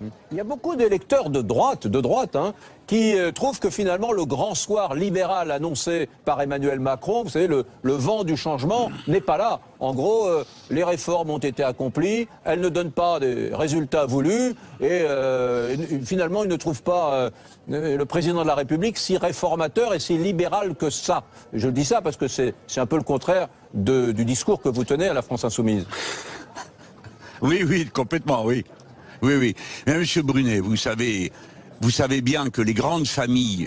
Il y a beaucoup d'électeurs de droite, hein, qui trouvent que finalement le grand soir libéral annoncé par Emmanuel Macron, vous savez, le vent du changement n'est pas là. En gros, les réformes ont été accomplies, elles ne donnent pas des résultats voulus et finalement ils ne trouvent pas le président de la République si réformateur et si libéral que ça. Je dis ça parce que c'est un peu le contraire du discours que vous tenez à la France Insoumise. Oui, complètement, oui. Oui. Mais Monsieur Brunet, vous savez bien que les grandes familles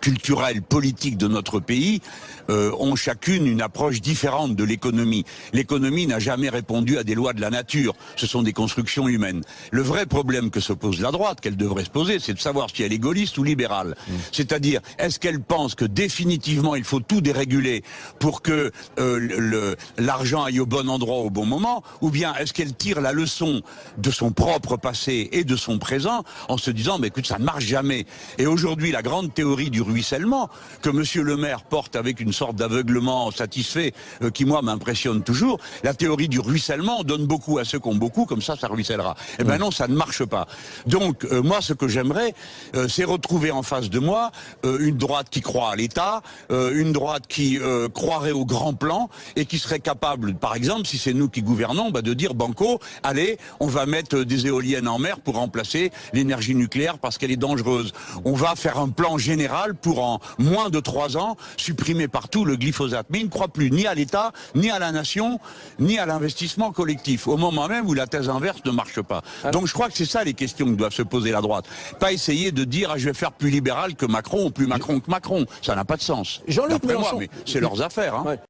culturelles, politiques de notre pays ont chacune une approche différente de l'économie. L'économie n'a jamais répondu à des lois de la nature. Ce sont des constructions humaines. Le vrai problème que se pose la droite, qu'elle devrait se poser, c'est de savoir si elle est gaulliste ou libérale. C'est-à-dire, est-ce qu'elle pense que définitivement il faut tout déréguler pour que l'argent aille au bon endroit au bon moment, ou bien est-ce qu'elle tire la leçon de son propre passé et de son présent en se disant, mais écoute, ça ne marche jamais. Et aujourd'hui, la grande théorie du ruissellement, que Monsieur le maire porte avec une sorte d'aveuglement satisfait, qui moi m'impressionne toujours, la théorie du ruissellement donne beaucoup à ceux qui ont beaucoup, comme ça ruissellera. Eh ben non, ça ne marche pas. Donc, moi, ce que j'aimerais, c'est retrouver en face de moi une droite qui croit à l'État, une droite qui croirait au grand plan, et qui serait capable, par exemple, si c'est nous qui gouvernons, de dire banco, allez, on va mettre des éoliennes en mer pour remplacer l'énergie nucléaire parce qu'elle est dangereuse. On va faire un plan général pour en moins de 3 ans supprimer partout le glyphosate. Mais il ne croit plus ni à l'État, ni à la nation, ni à l'investissement collectif, au moment même où la thèse inverse ne marche pas. Donc je crois que c'est ça les questions que doivent se poser la droite. Pas essayer de dire je vais faire plus libéral que Macron ou plus Macron que Macron. Ça n'a pas de sens. Jean-Luc Mélenchon, mais c'est leurs affaires. Hein.